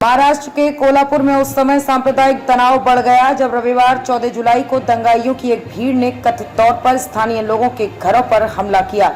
महाराष्ट्र के कोल्हापुर में उस समय सांप्रदायिक तनाव बढ़ गया जब रविवार 14 जुलाई को दंगाइयों की एक भीड़ ने कथित तौर पर स्थानीय लोगों के घरों पर हमला किया,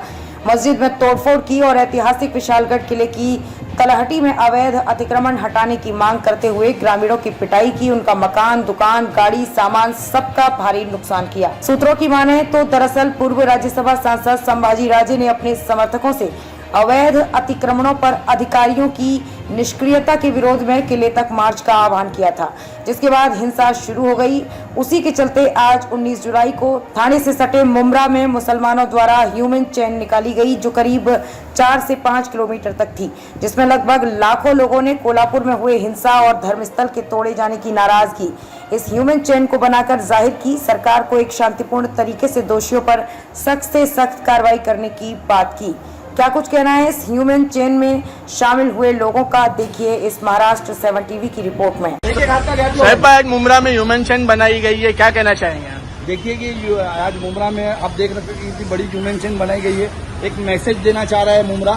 मस्जिद में तोड़फोड़ की और ऐतिहासिक विशालगढ़ किले की तलहटी में अवैध अतिक्रमण हटाने की मांग करते हुए ग्रामीणों की पिटाई की, उनका मकान, दुकान, गाड़ी, सामान सबका भारी नुकसान किया। सूत्रों की माने तो दरअसल पूर्व राज्यसभा सांसद संभाजी राजे ने अपने समर्थकों से अवैध अतिक्रमणों पर अधिकारियों की निष्क्रियता के विरोध में किले तक मार्च का आह्वान किया था, जिसके बाद हिंसा शुरू हो गई। उसी के चलते आज 19 जुलाई को थाने से सटे मुमरा में मुसलमानों द्वारा ह्यूमन चेन निकाली गई, जो करीब 4 से 5 किलोमीटर तक थी, जिसमें लगभग लाखों लोगों ने कोल्हापुर में हुए हिंसा और धर्मस्थल के तोड़े जाने की नाराजगी इस ह्यूमन चेन को बनाकर जाहिर की। सरकार को एक शांतिपूर्ण तरीके से दोषियों पर सख्त से सख्त कार्रवाई करने की बात की। क्या कुछ कहना है इस ह्यूमन चेन में शामिल हुए लोगों का, देखिए इस महाराष्ट्र 7 टीवी की रिपोर्ट में। साहब आज मुमरा में ह्यूमन चेन बनाई गई है, क्या कहना चाहेंगे आप? देखिए कि आज मुमरा में आप देख रहे हैं कि इतनी बड़ी ह्यूमन चेन बनाई गई है। एक मैसेज देना चाह रहा है मुमरा,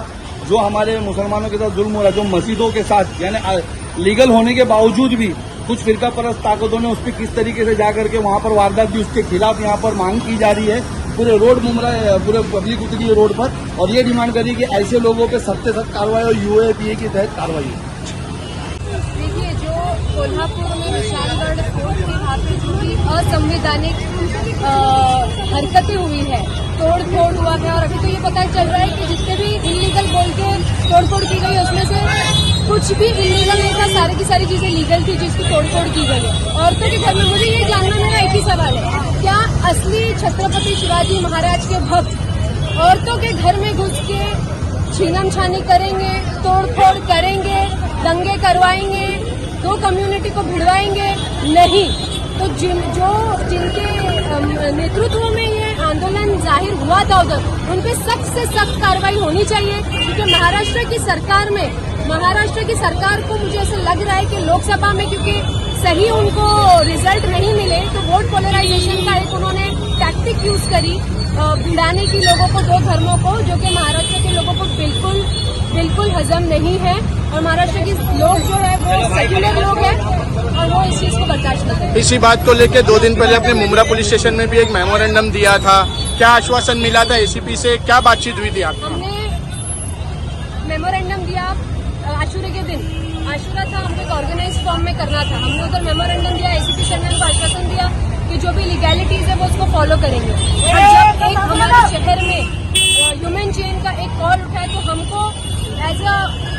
जो हमारे मुसलमानों के साथ जुल्म हो रहा है, जो मस्जिदों के साथ यानी लीगल होने के बावजूद भी कुछ फिरका परस्त ताकतों ने उस पर किस तरीके से जाकर के वहां पर वारदात भी उसके खिलाफ यहाँ पर मांग की जा रही है। पूरे रोड मुमरा पूरे पब्लिक उतरी है रोड पर और ये डिमांड करी कि ऐसे लोगों पे सख्त से सख्त कार्रवाई और यूएपीए के तहत कार्रवाई। देखिए, जो कोल्हापुर में विशालगढ़ फोर्ट के वहाँ पे जो भी असंवैधानिक हरकतें हुई है, तोड़ फोड़ हुआ है, और अभी तो ये पता चल रहा है कि जितने भी इलीगल बोल के तोड़ फोड़ की गई उसमें से कुछ भी इलीगल नहीं था, सारी की सारी चीजें लीगल थी जिसकी तोड़फोड़ की गई है। औरतों के घर में मुझे ये जानना, मेरा एक ही सवाल है, क्या असली छत्रपति शिवाजी महाराज के भक्त औरतों के घर में घुस के छीनम छानी करेंगे, तोड़फोड़ करेंगे, दंगे करवाएंगे, दो कम्युनिटी को भिड़वाएंगे? नहीं। तो जिनके नेतृत्व में ये आंदोलन जाहिर हुआ था उधर, उन पे सख्त से सख्त कार्रवाई होनी चाहिए, क्योंकि महाराष्ट्र की सरकार को मुझे ऐसा लग रहा है कि लोकसभा में क्योंकि सही उनको रिजल्ट नहीं मिले, तो वोट पोलराइजेशन का एक उन्होंने टैक्टिक यूज करी भिड़ाने की लोगों को, दो धर्मों को, जो कि महाराष्ट्र के लोगों को बिल्कुल हजम नहीं है। और महाराष्ट्र के लोग जो है वो सेक्युलर लोग हैं और वो इस चीज को बर्दाश्त नहीं करते। इसी बात को लेकर 2 दिन पहले अपने मुमरा पुलिस स्टेशन में भी एक मेमोरेंडम दिया था, क्या आश्वासन मिला था एसीपी से, क्या बातचीत हुई थी आपकी? हमने मेमोरेंडम दिया आशुरा के दिन, आशुरा था, हमको एक ऑर्गेनाइज फॉर्म में करना था। हमने उधर मेमोरेंडम दिया, एसीपी शर्मा को आश्वासन दिया कि जो भी लीगैलिटीज है वो उसको फॉलो करेंगे। और जब एक हमारे शहर में ह्यूमन चेन का एक कॉल उठा है, तो हमको एज अ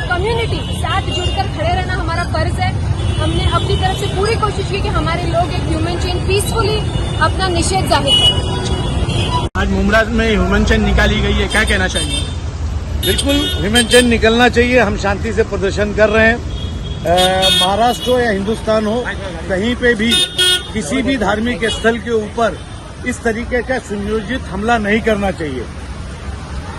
कम्युनिटी साथ जुड़कर खड़े रहना हमारा फर्ज है। हमने अपनी तरफ से पूरी कोशिश की कि हमारे लोग एक ह्यूमन चेन पीसफुली अपना निषेध जाहिर करें। आज मुमरा में ह्यूमन चेन निकाली गई है, क्या कहना चाहिए? बिल्कुल ह्यूमन चेन निकलना चाहिए। हम शांति से प्रदर्शन कर रहे हैं। महाराष्ट्र हो या हिंदुस्तान हो, कहीं पे भी किसी भी धार्मिक स्थल के ऊपर इस तरीके का सुनियोजित हमला नहीं करना चाहिए।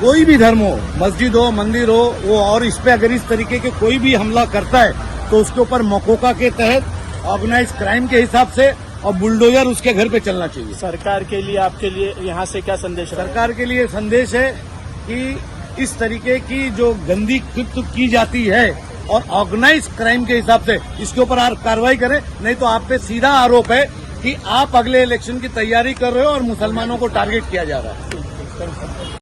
कोई भी धर्म हो, मस्जिद हो, मंदिर हो, वो, और इस पे अगर इस तरीके के कोई भी हमला करता है तो उसके ऊपर मकोका के तहत ऑर्गेनाइज क्राइम के हिसाब से और बुलडोजर उसके घर पे चलना चाहिए। सरकार के लिए, आपके लिए यहाँ से क्या संदेश? सरकार के लिए संदेश है कि इस तरीके की जो गंदी कृत्य की जाती है और ऑर्गेनाइज क्राइम के हिसाब से इसके ऊपर कार्रवाई करें, नहीं तो आप पे सीधा आरोप है कि आप अगले इलेक्शन की तैयारी कर रहे हो और मुसलमानों को टारगेट किया जा रहा है।